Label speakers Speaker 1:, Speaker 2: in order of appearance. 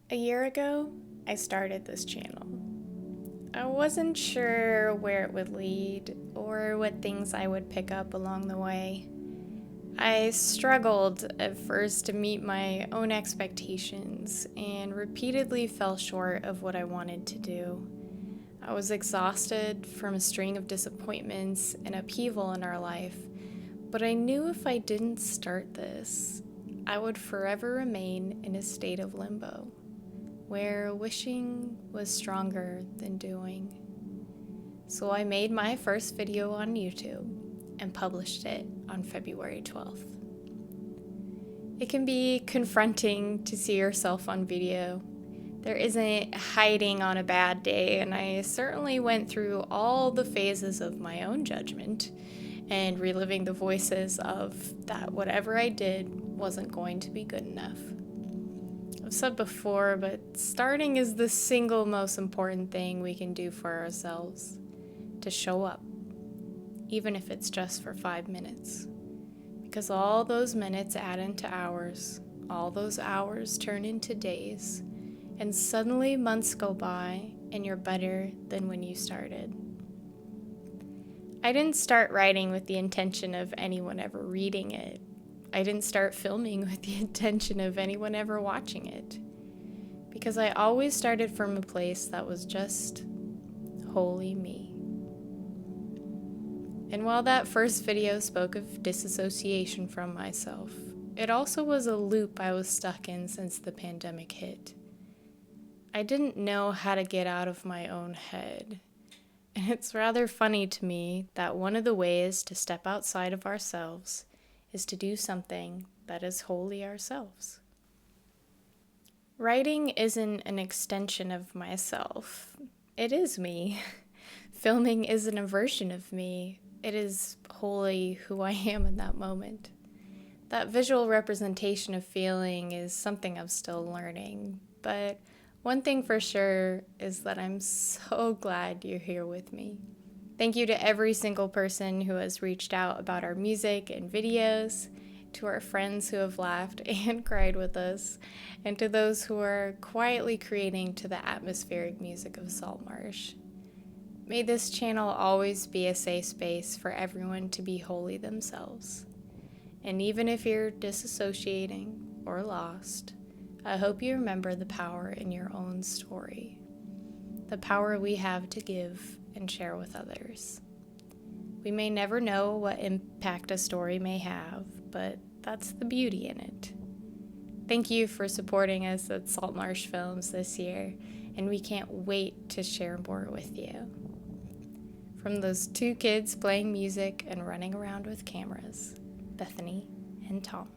Speaker 1: A year ago, I started this channel. I wasn't sure where it would lead or what things I would pick up along the way. I struggled at first to meet my own expectations and repeatedly fell short of what I wanted to do. I was exhausted from a string of disappointments and upheaval in our life, but I knew if I didn't start this, I would forever remain in a state of limbo, where wishing was stronger than doing. So I made my first video on YouTube and published it on February 12th. It can be confronting to see yourself on video. There isn't hiding on a bad day, and I certainly went through all the phases of my own judgment and reliving the voices of that whatever I did wasn't going to be good enough. I've said before, but starting is the single most important thing we can do for ourselves. To show up, even if it's just for 5 minutes. Because all those minutes add into hours, all those hours turn into days, and suddenly months go by and you're better than when you started. I didn't start writing with the intention of anyone ever reading it. I didn't start filming with the intention of anyone ever watching it. Because I always started from a place that was just wholly me. And while that first video spoke of disassociation from myself, it also was a loop I was stuck in since the pandemic hit. I didn't know how to get out of my own head. And it's rather funny to me that one of the ways to step outside of ourselves is to do something that is wholly ourselves. Writing isn't an extension of myself. It is me. Filming isn't a version of me. It is wholly who I am in that moment. That visual representation of feeling is something I'm still learning, but one thing for sure is that I'm so glad you're here with me. Thank you to every single person who has reached out about our music and videos, to our friends who have laughed and cried with us, and to those who are quietly creating to the atmospheric music of Saltmarsh. May this channel always be a safe space for everyone to be wholly themselves. And even if you're disassociating or lost, I hope you remember the power in your own story, the power we have to give and share with others. We may never know what impact a story may have, but that's the beauty in it. Thank you for supporting us at Saltmarsh Films this year, and we can't wait to share more with you. From those 2 kids playing music and running around with cameras, Bethany and Tom.